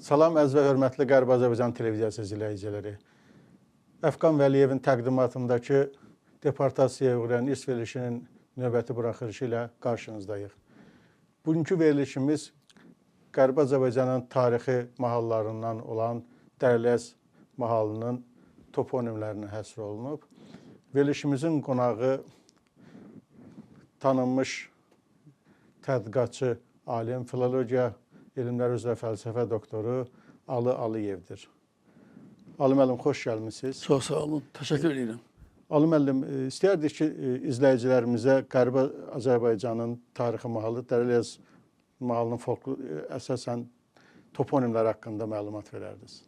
Salam əziz və hörmətli Qərbi Azərbaycan televiziyası izləyiciləri. Əfqan Vəliyevin təqdimatındakı deportasiyaya uğrayan irs verilişinin növbəti buraxılışı ilə qarşınızdayıq. Bugünkü verilişimiz Qərbi Azərbaycanın tarixi mahallarından olan Dərələz mahalının toponimlərinə həsr olunub. Verilişimizin qonağı tanınmış tədqiqatçı, alim, filologiya elmlər üzrə fəlsəfə doktoru Ali Aliyevdir. Ali müəllim, xoş gəlmisiniz. Çox sağ olun, təşəkkür edirəm. Ali müəllim, istəyərdik ki, izləyicilərimizə Qərbi Azərbaycanın tarixi mahalı, Dərələz mahalının əsasən toponimlər haqqında məlumat verərdiniz.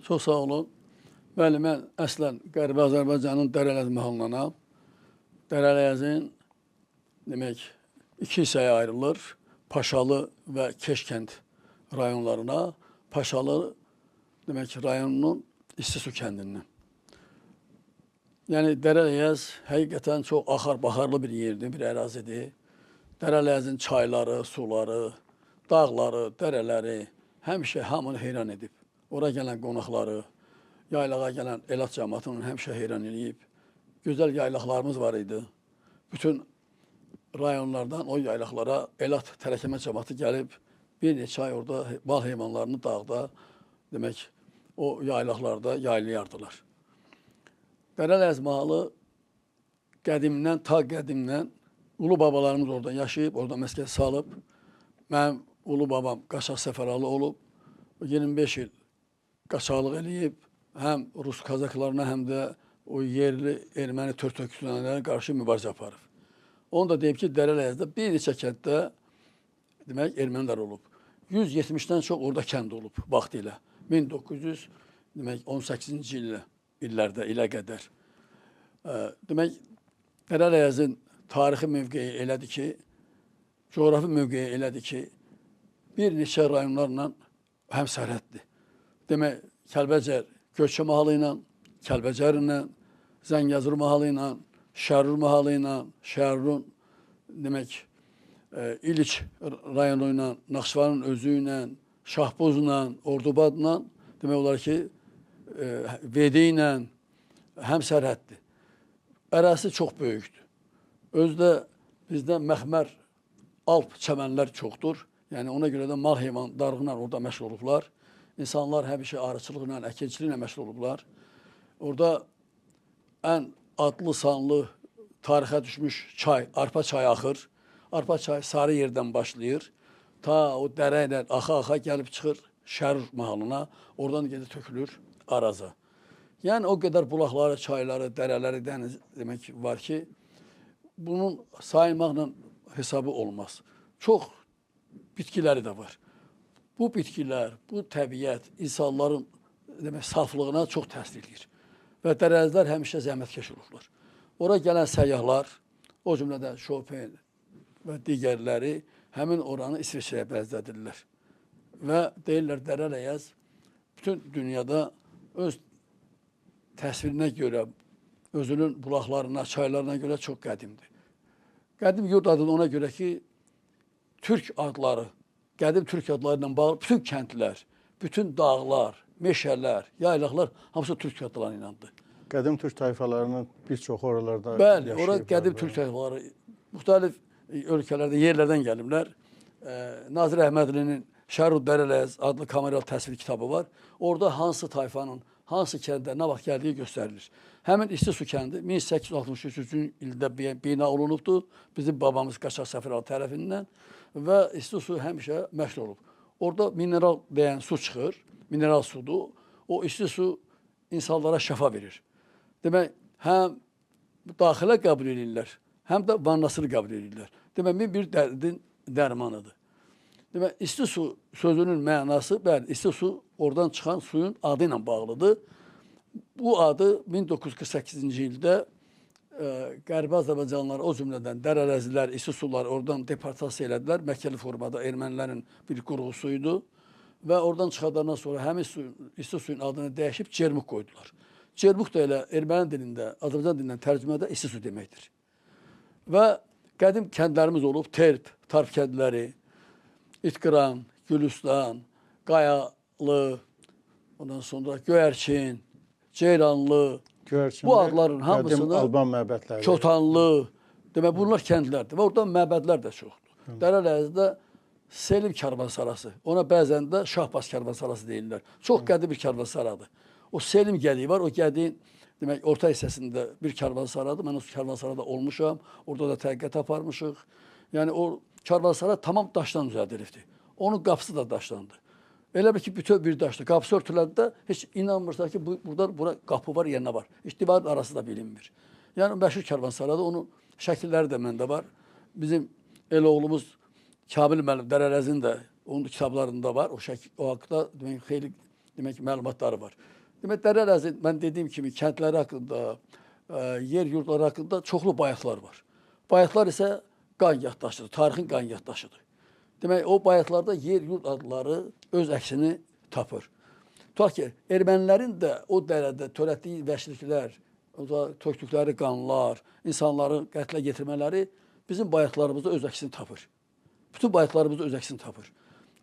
Çox sağ olun. Bəli, mən əslən Qərbi Azərbaycanın Dərələz mahalındanam. Dərələzin demək iki hissəyə ayrılır. Paşalı və Keşkənd rayonlarına, Paşalı demək rayonunun İstisu kəndindən. Yəni Dərələyəz həqiqətən çox axar-baxarlı bir yerdir, bir ərazidir. Dərələyəzin çayları, suları, dağları, dərələri həmişə hamını heyran edib. Ora gələn qonaqları, yaylağa gələn Elat cəmaatını həmişə heyran edib. Gözəl yaylaqlarımız var idi. Bütün rayonlardan o yaylaqlara Elat tərəkəmə cəmaatı gəlib, bir neçə ay orada bal heyvanlarını dağda, demək, o yaylaqlarda yaylayardılar. Dərələz mahalı qədimdən, ta qədimdən ulu babalarımız orada yaşayıb, orada məskən salıb. Mənim ulu babam Qaçaq Səfəralı olub, 25 il qaçaqlıq eləyib, həm Rus kazaklarına, həm də o yerli erməni tör-töküsünlərə qarşı mübarizə aparıb. Onu da deyib ki, Dərələyəzdə bir neçə kənddə demək, ermənilər olub. 170-dən çox orada kənd olub vaxtilə. 1918-ci illərdə, ilə qədər. Demək, Dərələyəzin tarixi mövqeyi elədir ki, coğrafi mövqeyi elədir ki, bir neçə rayonlarla həmsərhəddir. Demək, Kəlbəcər Gölçə mahalı ilə, Kəlbəcər ilə, Zəngəzur mahalı ilə, Şərur mahalı ilə, Şərurun demək, İliç rayonu ilə, Naxçıvanın özü ilə, Şahbuzla, Ordubadla demək olar ki, Vedi ilə həmsərhəddir. Ərazisi çox böyükdür. Özü də bizdə məxmər, alp çəmənlər çoxdur. Yəni ona görə də mal heyvan darğına orada məşğul olublar. İnsanlar həmişə arıçılıqla, əkinçiliklə məşğul olublar. Orada ən adlı sanlı tarixə düşmüş çay, Arpa çayı axır. Arpa çayı sarı yerdən başlayır. Ta o dərə ilə axa-axa gəlib çıxır Şərur mahalına. Oradan gedib tökülür Araza. Yəni o qədər bulaqları, çayları, dərələri, dəniz demək var ki, bunun sayılmaqla hesabı olmaz. Çox bitkiləri də var. Bu bitkilər, bu təbiət insanların demək, saflığına çox təsir edir. Və dərəzlər həmişə zəhmətkeş olurlar. Ora gələn səyyahlar, o cümlədən Chopin və digərləri həmin oranı İsveçrəyə bəzlədirlər. Və deyirlər, Dərələyəz bütün dünyada öz təsvirinə görə, özünün bulaqlarına, çaylarına görə çox qədimdir. Qədim yurd adı ona görə ki, türk adları, qədim türk adları ilə bağlı bütün kəndlər, bütün dağlar, meşələr, yaylaqlar hamısı türk adları iləndir. Qədim türk tayfalarının bir çoxu oralarda bəli, yaşayıb. Ora qədim türk tayfaları müxtəlif ölkələrdə, yerlərdən gəliblər. Nazir Əhmədlinin Şərur Dərələz adlı kameral təsvir kitabı var. Orada hansı tayfanın, hansı kəndə nə vaxt gəldiyi göstərilir. Həmin İstisu kəndi 1863-cü ildə bina olunubdur. Bizim babamız Qaçaq Səfəralı tərəfindən və İstisu həmişə məşğul olub. Orada mineral deyən su çıxır, mineral sudur. O İstisu insanlara şəfa verir. Demək, həm daxilə qəbul edirlər, həm də vannasını qəbul edirlər. Demək, bir dərdin dərmanıdır. Demək, isti su sözünün mənası, bəli, isti su oradan çıxan suyun adı ilə bağlıdır. Bu adı 1948-ci ildə Qərbi Azərbaycanlılar, o cümlədən Dərələzlilər, isti sular oradan deportasiya elədilər. Məkkəli formada ermənilərin bir qurğusuydu. Və oradan çıxadandan sonra həmin isti suyun adını dəyişib Cermuk qoydular. Cermuk da elə erməni dilində, Azərbaycan dilindən tərcümədə isti su deməkdir. Və qədim kəndlərimiz olub, Terp, Tarp kəndləri, İtqıran, Gülüstan, Qaya Ceyranlı, ondan sonra Göyərçin, Ceyranlı, Göyərçində bu adların qədim hamısını Alban məbədləri. Çotanlı, demək bunlar kəndlərdir və oradan məbədlər də çoxdur. Dərələyəzdə Selim karvansarası, ona bəzən də Şahbaz karvansarası deyirlər. Çox qədim bir karvansaradır. O Selim gədiyi var, o gədiyin demək orta hissəsində bir karvansaradır. Mən o karvansarada olmuşam, orada da tədqiqat aparmışıq. Yəni o karvansara tamam daşdan düzəldilibdir. Onun qapısı da daşdandır. Elə bir ki, bütöv bir daşdır. Qapısı örtüləndə heç inanmırsa ki, bura qapı var, yerinə var. Heç divarın arası da bilinmir. Yəni məşhur karvansarada onun şəkilləri də məndə var. Bizim el oğlumuz Kamil müəllim Dərələzin də onun kitablarında var. O haqda demək xeyli məlumatları var. Demək Dərələzin mən dediyim kimi kəndləri haqqında, yer yurdları haqqında çoxlu bayatlar var. Bayatlar isə qan yaddaşıdır, tarixin qan yaddaşıdır. Demək o bayatlarda yer yurd adları öz əksini tapır. Tutaq ki, ermənilərin də o dərədə törətdiyi vəhşiliklər, tökdükləri qanlar, insanların qətlə yetirmələri bizim bayatlarımızda öz əksini tapır. Bütün bayatlarımızda öz əksini tapır.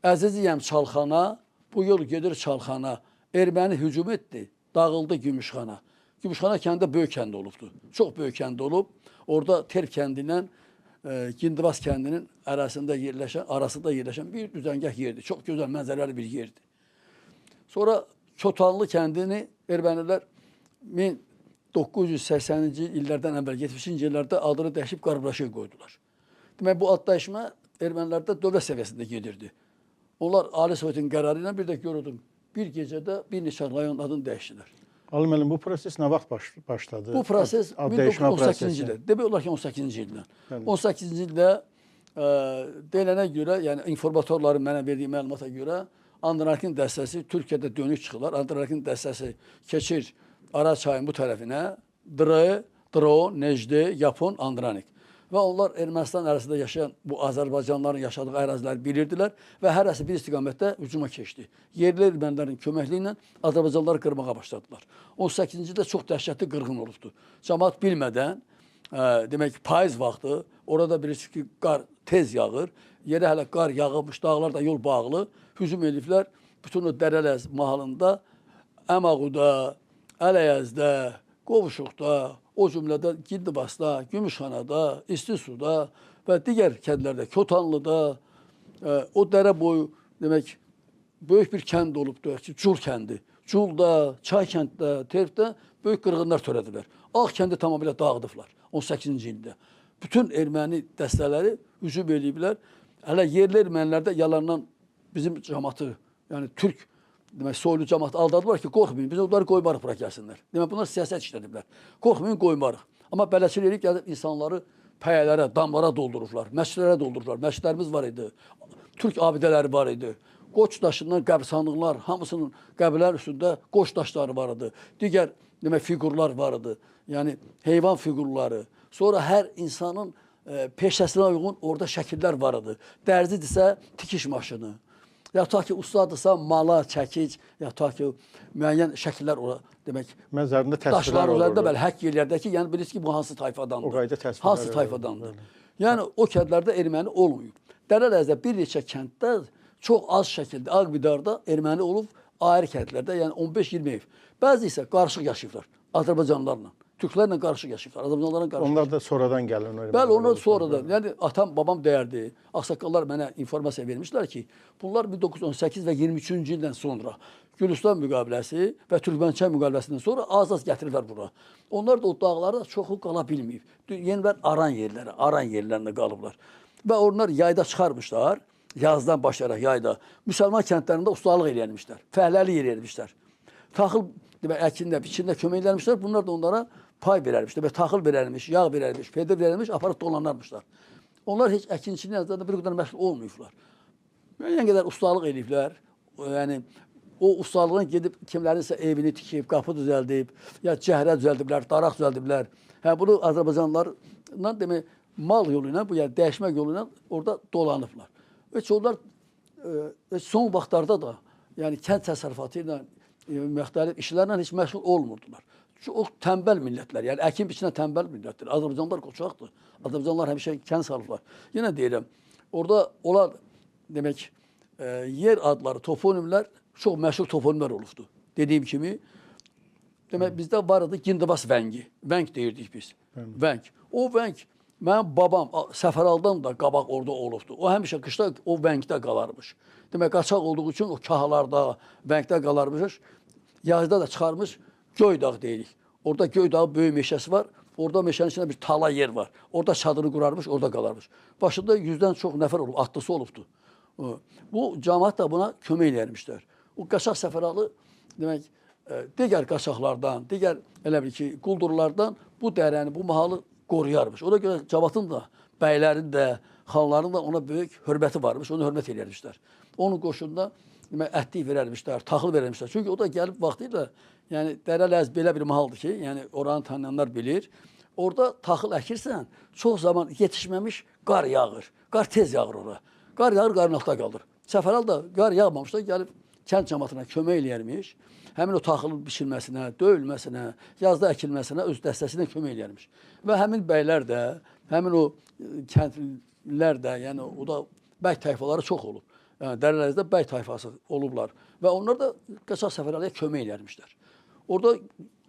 Əziziyəm Çalxana, bu yol gedir Çalxana. Erməni hücum etdi, dağıldı Gümüşxana. Gümüşxana kəndi böyük kənd olubdur. Çox böyük kənd olub. Orada Terp kəndindən Gindivas kəndinin arasında yerləşən bir düzəngah yerdir. Çox gözəl mənzərəli bir yerdir. Sonra Çotanlı kəndini ermənilər 1980-ci illərdən əvvəl, 70-ci illərdə adını dəyişib Qarablaşıya qoydular. Demək, bu ad dəyişmə ermənilərdə dövlət səviyyəsində gedirdi. Onlar Ali Sovetin qərarı ilə bir də görürdüm, bir gecədə bir neçə rayon adını dəyişdilər. Ali müəllim, bu proses nə vaxt başladı? Bu proses 1918-ci ildə. Demək olar ki, 18-ci ildən. 18-ci ildə deyilənə görə, yəni informatorların mənə verdiyi məlumata görə Andranikin dəstəsi Türkiyədə dönük çıxırlar. Andranikin dəstəsi keçir Araz çayın bu tərəfinə, Dro, Necdi, Yapon, Andranik. Və onlar Ermənistan ərazisində yaşayan bu Azərbaycanlıların yaşadığı əraziləri bilirdilər və hərəsi bir istiqamətdə hücuma keçdi. Yerli ermənilərin köməkliyi ilə Azərbaycanlıları qırmağa başladılar. 18-ci ildə çox dəhşətli qırğın olubdu. Cəmaət bilmədən, demək payız vaxtı, orada birisi ki, qar tez yağır, yerə hələ qar yağılmış, dağlarda yol bağlı, hücum ediblər. Bütün o Dərələz mahalında, Əmağuda, Ələyəzdə, Qovuşuqda, o cümlədə Gindivasda, Gümüşxanada, İstisuda və digər kəndlərdə, Kotanlıda, o dərə boyu demək böyük bir kənd olubdur, Cul kəndi. Culda, Çay kənddə, Terpdə böyük qırğınlar törədilər. Ağ kəndi tamamilə dağıdıblar 18-ci ildə. Bütün erməni dəstələri hücum ediblər. Hələ yerli ermənilərdə yalandan bizim cəmatı, yəni Türk demək, soylu cəmat aldadılar ki, qorxmayın, biz onları qoymarıq bura gəlsinlər. Demək, bunlar siyasət işlədiblər. Qorxmayın, qoymarıq. Amma bələdçilik gəlib insanları pəyələrə, damlara doldururlar, məscidlərə doldururlar. Məscidlərimiz var idi, Türk abidələri var idi. Qoç daşından qəbirstanlıqlar, hamısının qəbirlərin üstündə qoç daşları var idi. Digər demək, fiqurlar var idi. Yəni, heyvan fiqurları. Sonra hər insanın peşəsinə uyğun orada şəkillər var idi. Dərzidirsə, tikiş maşını. Ya ta ki, ustadırsa mala, çəkic, ya ta ki, müəyyən şəkillər ora, demək, məzərində təsvirlər daşların üzərində olurdu. belə həkk yerlərdəki, yəni bilirsiniz ki, bu hansı tayfadandır? O qayda təsvirlər. Hansı tayfadandır? Yəni, o kəndlərdə erməni olmayıb. Dərələzdə bir neçə kənddə çox az şəkildə, Ağbidarda erməni olub, ayrı kəndlərdə, yəni 15-20 ev. Bəzi isə qarışıq yaşayıblar Azərbaycanlılarla. Türklərlə qarışıq yaşayıblar, Azərbaycanlılarla qarışıq. Onlar da sonradan gəlin. Bəli, onlar sonradan. Yəni atam, babam deyərdi. Ağsaqqallar mənə informasiya vermişlər ki, bunlar 1918 və 23-cü ildən sonra Gülüstan müqaviləsi və Türkmənçay müqaviləsindən sonra az-az gətirirlər bura. Onlar da o dağlarda çoxu qala bilməyib. Yenilər aran yerlərində qalıblar. Və onlar yayda çıxarmışlar, yazdan başlayaraq yayda. Müsəlman kəndlərində ustalıq eləyənmişlər, fəhləlik eləyənmişlər. Taxıl demək, əkində, biçində kömək eləyənmişlər, bunlar da onlara pay verərmiş, taxıl verərmiş, yağ verərmiş, pedir verərmiş, aparıb dolanarmışlar. Onlar heç əkinçinin əzədə bir qədər məşğul olmayıblar. Müəyyən qədər ustalıq eləyiblər. Yəni, o ustalığın gedib kimlərinsə evini tikib, qapı düzəldib, ya cəhrə düzəldiblər, daraq düzəldiblər. Hə, bunu Azərbaycanlılarla demək, mal yolu ilə, bu yəni dəyişmək yolu ilə orada dolanıblar. Və onlar son vaxtlarda da, yəni kənd təsərrüfatı ilə, müxtəlif işlərlə heç məşğul olmurdular. Çox tənbəl millətlər, yəni əkin biçinə tənbəl millətdir. Azərbaycanlılar qoçaqdır. Azərbaycanlılar həmişə kənd salıblar. Yenə deyirəm, orada olan demək yer adları, toponimlər çox məşhur toponimlər olubdu. Dediyim kimi, demək bizdə var idi Gindibas vəngi. Vəng deyirdik biz. Vəng. O vəng mənim babam Səfəraldan da qabaq orada olubdu. O həmişə qışda o vəngdə qalarmış. Demək qaçaq olduğu üçün o kahalarda, vəngdə qalarmış. Yazda da çıxarmış Göydağ deyirik. Orada Göydağ böyük meşəsi var. Orada meşənin içində bir tala yer var. Orada çadırı qurarmış, orada qalarmış. Başında 100-dən çox nəfər olub, atlısı olubdu. Bu cəmaət də buna kömək eləyirmişlər. O qaçaq Səfəralı demək digər qaçaqlardan, digər elə bil ki, quldurlardan bu dərəni, bu mahalı qoruyarmış. Ona görə cəmaətin də, bəylərin də, xanların da ona böyük hörməti varmış, onu hörmət eləyirmişlər. Onun qoşununda demək ətlik verərmişlər, taxıl verərmişlər. Çünki o da gəlib vaxtıyla, yəni Dərələz belə bir mahaldır ki, yəni oranı tanıyanlar bilir. Orada taxıl əkirsən, çox zaman yetişməmiş qar yağır. Qar tez yağır ora. Qar yağır, qarın altında qalır. Səfəral da qar yağmamış da gəlib kənd cəmaatına kömək eləyərmiş. Həmin o taxılın biçilməsinə, döyülməsinə, yazda əkilməsinə öz dəstəsinə kömək eləyərmiş. Və həmin bəylər də, həmin o kəndlilər də, yəni o da bəy tayfaları çox olub. Yəni Dərələzdə bəy tayfası olublar və onlar da qaçaq Səfəralıya kömək eləyərmişlər. Orada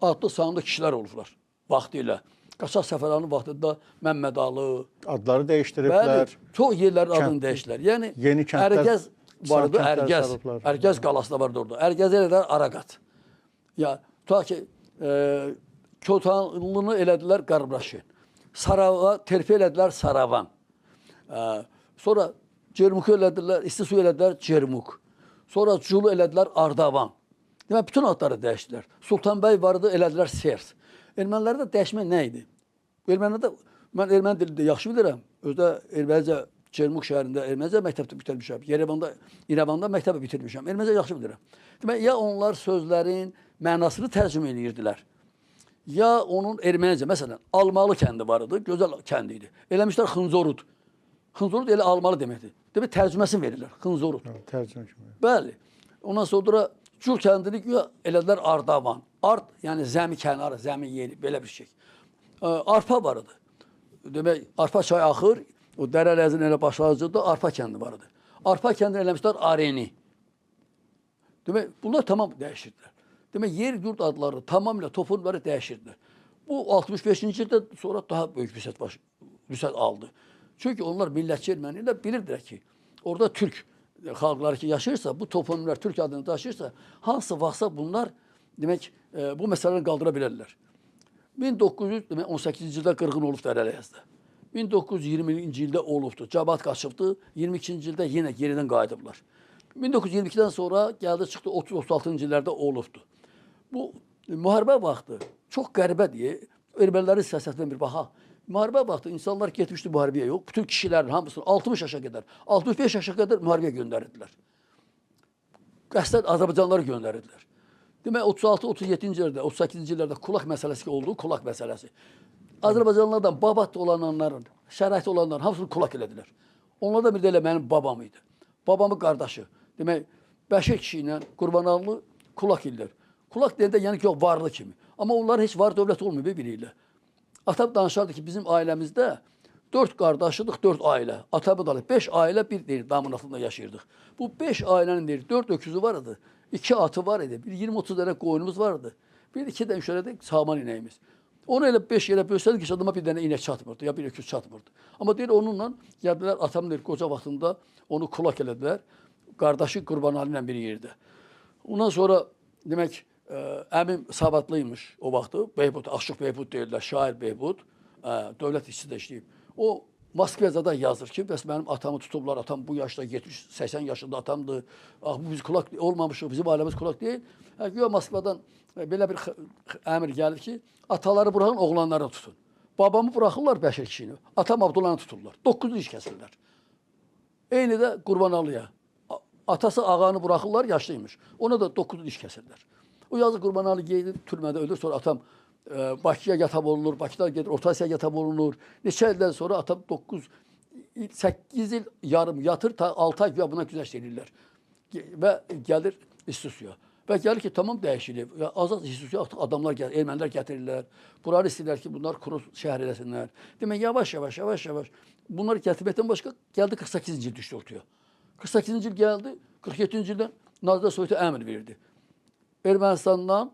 adlı sanlı kişilər olublar vaxtilə. Qaçaq Səfəralının vaxtında Məmmədalı adları dəyişdiriblər. Bəli, çox yerlərin adını dəyişdilər. Yəni yeni kəndlər, Ərgəz vardı, Ərgəz. Ərgəz qalası da vardı orada. Ərgəz elədilər Araqat. Ya ta ki Kötanlını elədilər Qarbraşin. Sarava terfi elədilər Saravan. Sonra Cermuku elədilər, İstisu elədilər Cermuk. Sonra Culu elədilər Ardavan. Demək, bütün adları dəyişdilər. Sultanbəy vardı, elədilər Sers. Ermənilərdə dəyişmə nə idi? Ermənilərdə, mən erməni dilində yaxşı bilirəm. Özdə Ermənicə Cermuk şəhərində Ermənicə məktəbdə bitirmişəm. İrəvanda məktəbə bitirmişəm. Ermənicə yaxşı bilirəm. Demək, ya onlar sözlərin mənasını tərcümə edirdilər, ya onun ermənicə, məsələn, Almalı kəndi var idi, gözəl kəndi idi. Eləmişlər Xınzorud. Xınzorud elə almalı deməkdir. Demək, tərcüməsini verirlər, Xınzorud. Tərcümə kimi. Bəli. Ondan sonra Cul kəndini elədilər Ardavan. Ard, yəni zəmi kənarı, zəmi yeri, belə bir şey. Arpa var idi. Demək, Arpa çayı axır, o Dərələzin elə başlanğıcında Arpa kəndi var idi. Arpa kəndini eləmişlər Areni. Demək, bunlar tamam dəyişirdilər. Demək, yer yurt adları tamamilə toponimləri dəyişirdilər. Bu 65-ci ildə sonra daha böyük vüsət aldı. Çünki onlar millətçi ermənilər bilirdilər ki, orada türk xalqları ki yaşayırsa, bu toponimlər türk adını daşıyırsa, hansı vaxtsa bunlar demək bu məsələni qaldıra bilərlər. 1918-ci ildə qırğın olub Dərələyəzdə. 1920-ci ildə olubdu. Cəmaət qaçıbdı. 22-ci ildə yenə yenidən qayıdıblar. 1922-dən sonra gəldi çıxdı 30-36-cı illərdə olubdu. Bu müharibə vaxtı çox qəribədir. Ermənilərin siyasətindən bir baxaq. Müharibə vaxtı insanlar getmişdi müharibəyə yox. Bütün kişilərin hamısını 60 yaşa qədər, 65 yaşa qədər müharibəyə göndərirdilər. Qəsdən Azərbaycanlıları göndərirdilər. Demək 36-37-ci illərdə, 38-ci illərdə kulaq məsələsi oldu, kulaq məsələsi. Azərbaycanlılardan babat olanların, şərait olanların hamısını kulaq elədilər. Onlardan bir də elə mənim babam idi. Babamın qardaşı. Demək, Bəşir kişi ilə Qurbanallı kulaq illər. Kulaq deyəndə yəni ki, yox, varlı kimi. Amma onların heç var dövlət olmuyor bir-biriyle. Atam danışardı ki, bizim ailəmizdə 4 qardaşıdıq, 4 ailə. Atamı da 5 ailə bir deyir, damın altında yaşayırdıq. Bu 5 ailənin deyir, 4 öküzü var idi, 2 atı var idi, bir 20-30 dənə qoyunumuz vardı, bir 2 də 3 dənə də sağman inəyimiz. Onu elə 5 yerə bölsədik ki, adama bir dənə inək çatmırdı, ya bir öküz çatmırdı. Amma deyir, onunla gəldilər, atam deyir, qoca vaxtında onu kulak elədilər, qardaşı Qurbanəli ilə bir yerdə. Ondan sonra demək, əmim savadlıymış o vaxtı. Beybud, Aşıq Beybud deyirlər, şair Beybud. Dövlət işçisi də işləyib. O Moskvada yazır ki, bəs mənim atamı tutublar, atam bu yaşda 70-80 yaşında atamdır. Bu biz kulak olmamışıq, bizim ailəmiz kulak deyil. Güya Moskvadan belə bir əmir gəlir ki, ataları buraxın, oğlanları tutun. Babamı buraxırlar Bəşir kişini, atam Abdullanı tuturlar. 9 iş kəsirlər. Eyni də Qurbanəliyə. Atası ağanı buraxırlar, yaşlıymış. Ona da 9 iş kəsirlər. O yazı Qurbanəli geydi, türmədə ölür. Sonra atam Bakıya yatab olunur, Bakıda gedir, Orta Asiyaya yatab olunur. Neçə ildən sonra atam 8 il yarım yatır, 6 ay buna güzəşt edirlər. Və gəlir İstisusya. Və gəlir ki, tamam dəyişilir. Azad İstisusya artıq adamlar gəlir, ermənilər gətirirlər. Bunları istəyirlər ki, bunlar Kurus şəhər eləsinlər. Demək, yavaş-yavaş. Bunları gətirməkdən başqa gəldi 48-ci il düşdü ortaya. 48-ci il gəldi, 47-ci ildən Nazirlər Sovetı əmr verdi. Ermənistandan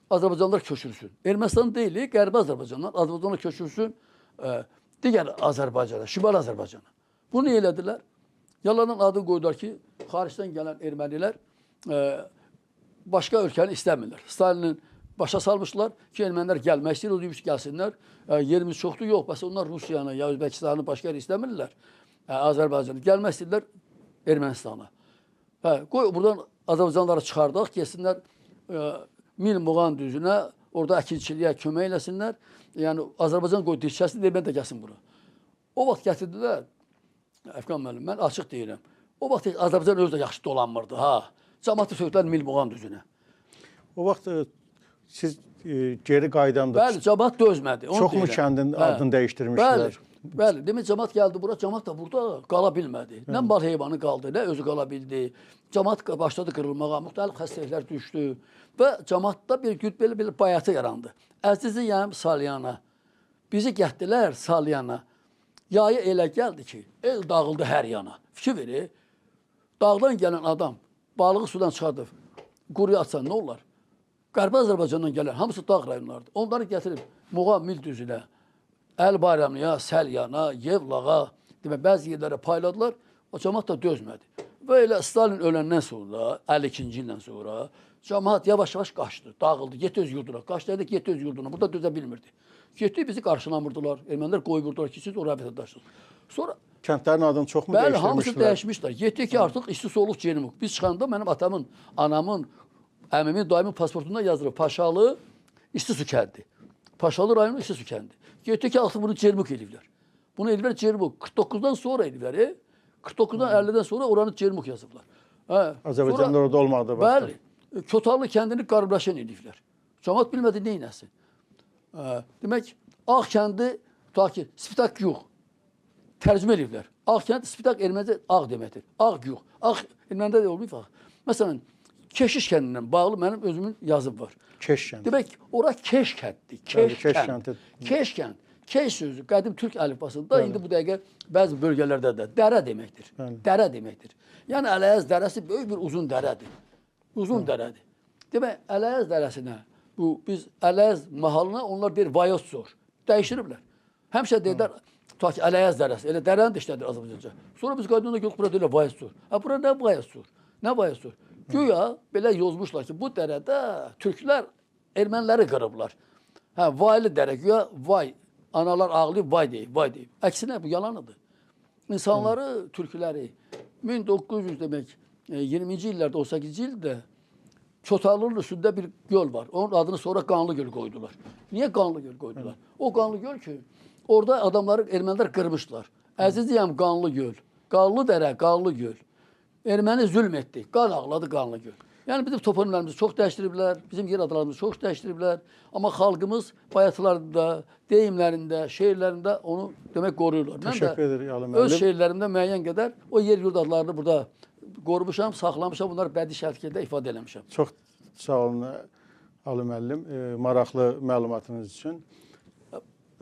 Azərbaycanlılar köçürsün. Ermənistan deyil, Qərbi Azərbaycandan Azərbaycanlılar köçürsün digər Azərbaycana, Şimal Azərbaycana. Bunu niyə elədilər? Yalanın adını qoydular ki, xaricdən gələn ermənilər başqa ölkəni istəmirlər. Stalinin başa salmışlar ki, ermənilər gəlmək istəyir, o deyib ki, gəlsinlər. Yerimiz çoxdur, yox. Bəs onlar Rusiyanı, ya Özbəkistanı başqa yer istəmirlər. Azərbaycanı gəlmək istəyirlər Ermənistana. Qoy buradan Azərbaycanlıları çıxardaq, gəlsinlər Mil Muğan düzünə, orada əkinçiliyə kömək eləsinlər. Yəni, Azərbaycan qoy dirçəsini, mən də gəlsin bura. O vaxt gətirdilər, Əfqan müəllim, mən açıq deyirəm. O vaxt Azərbaycan özü də yaxşı dolanmırdı, Cəmaatı sökdülər Mil Muğan düzünə. O vaxt siz geri qaydanda... Bəli, cəmaat dözmədi. Çoxmu kəndin adını dəyişdirmişdilər? Bəli, demək cəmaat gəldi bura, cəmaat da burada qala bilmədi. Nə mal heyvanı qaldı, nə özü qala bildi. Cəmaat başladı qırılmağa, müxtəlif xəstəliklər düşdü və cəmaatda bir belə bayatı yarandı. Əzizi yəm Salyana, bizi gətdilər Salyana. Yayı elə gəldi ki, el dağıldı hər yana. Fikir verir, dağdan gələn adam balığı sudan çıxardıb, quruya atsan nə olar? Qərbi Azərbaycandan gələn, hamısı dağ rayonlardır. Onları gətirib Muğan Mil düzünə, Əl Bayramlıya, Səlyana, Yevlağa, bəzi yerlərə payladılar, o cəmaat da dözmədi. Və elə Stalin öləndən sonra, 52-ci ildən sonra, cəmaat yavaş-yavaş qaçdı, dağıldı, getdi öz yurduna. Qaçdı, getdi öz yurduna, burada dözə bilmirdi. Getdi, bizi qarşılamırdılar, ermənilər qoyurdular ki, siz oraya vətəndaşsınız. Sonra kəndlərin adını çoxmu bəli, dəyişdirmişdilər? hamısı dəyişmişlər. Getdi ki, artıq isti soluq Cermuk. Biz çıxanda mənim atamın, anamın, əmimin, dayımın pasportunda yazılır. Paşalı isti su kəndi. Paşalı rayonu isti su kəndi. Getdi ki, artıq bunu Cermuk eləyiblər. Bunu eləyiblər Cermuk. 49-dan sonra eləyiblər. 49-dan 50-dən sonra oranı Cermuk yazıblar. Azərbaycanlar orada olmadı. Bəli. Kötallı kəndini qarıblaşan eləyiblər. Cəmaat bilmədi neynəsin. Demək, Ağ kəndi, ta ki, Spitak yuq. Tərcümə eləyiblər. Ağ kənd, Spitak ermənicə ağ deməkdir. Ağ yuq. Ağ erməndə də olmayıb. Məsələn, Keşiş kəndindən bağlı mənim özümün yazım var. Keş kəndi. Demək, ora Keş kənddir. Keş kənd. Keş sözü qədim türk əlifbasında, indi bu dəqiqə bəzi bölgələrdə də dərə deməkdir. Dərə deməkdir. Yəni, Ələyəz dərəsi böyük bir uzun dərədir. Uzun dərədir. Demək, Ələyəz dərəsinə, biz Ələyəz mahalına onlar deyir Vayotsor. Dəyişiriblər. Həmişə deyirlər, ta ki, Ələyəz dərəsi. Elə dərəni də işlədir Azərbaycanca. Sonra biz qaydında yox, bura deyirlər Vayotsor. Bura nə Vayotsor? Nə Vayotsor? Güya belə yozmuşlar ki, bu dərədə türklər erməniləri qırıblar. Vaylı dərə, güya vay. Analar ağlayıb, vay deyib. Əksinə, bu yalanıdır. İnsanları, türkləri 1900 demək, 20-ci illərdə, 18-ci ildə Çotarlının üstündə bir göl var. Onun adını sonra Qanlı Göl qoydular. Niyə Qanlı Göl qoydular? O Qanlı Göl ki, orada adamları ermənilər qırmışlar. Əzizliyəm Qanlı Göl. Qanlı dərə, Qanlı Göl. Erməni zülm etdi. Qan ağladı Qanlı Göl. Yəni bizim toponimlərimizi çox dəyişdiriblər, bizim yer adlarımızı çox dəyişdiriblər. Amma xalqımız bayatlarında, deyimlərində, şeirlərində onu demək qoruyurlar. Təşəkkür edir Ali müəllim. Öz şeirlərimdə müəyyən qədər o yer yurd adlarını burada qorumuşam, saxlamışam, bunları bədii şəkildə ifadə eləmişəm. Çox sağ olun Ali müəllim, maraqlı məlumatınız üçün.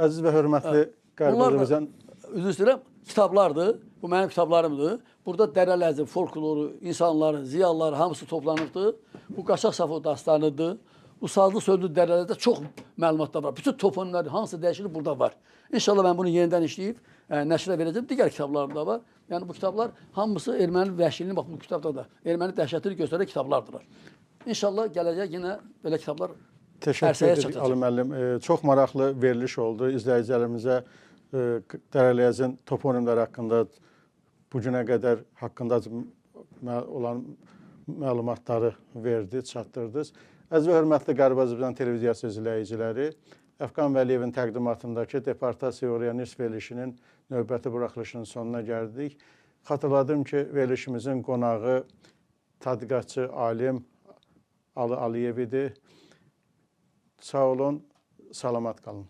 Əziz və hörmətli Qərbi üzr istəyirəm, kitablardır. Bu mənim kitablarımdır. Burada Dərələzin, folkloru, insanların, ziyalıları hamısı toplanıbdır. Bu Qaçaq Safo dastanıdır. Bu sazlı sözlü Dərələrdə çox məlumatlar var. Bütün toponimlər hansı dəyişilib burada var. İnşallah mən bunu yenidən işləyib nəşrə verəcəm. Digər kitablarım da var. Yəni bu kitablar hamısı erməni vəhşiliyini, bax bu kitabda da erməni dəhşətini göstərən kitablardırlar. İnşallah gələcək yenə belə kitablar təşəkkür edirik Ali müəllim. Çox maraqlı veriliş oldu. İzləyicilərimizə Dərələyəzin toponimləri haqqında bu günə qədər haqqında olan məlumatları verdi, çatdırdınız. Əziz və hörmətli Qərbi Azərbaycan televiziyası izləyiciləri, Əfqan Vəliyevin təqdimatındakı Deportasiya Oraya Nüs verilişinin növbəti buraxılışının sonuna gəldik. Xatırladım ki, verilişimizin qonağı tədqiqatçı alim Ali Aliyev idi. Sağ olun, salamat qalın.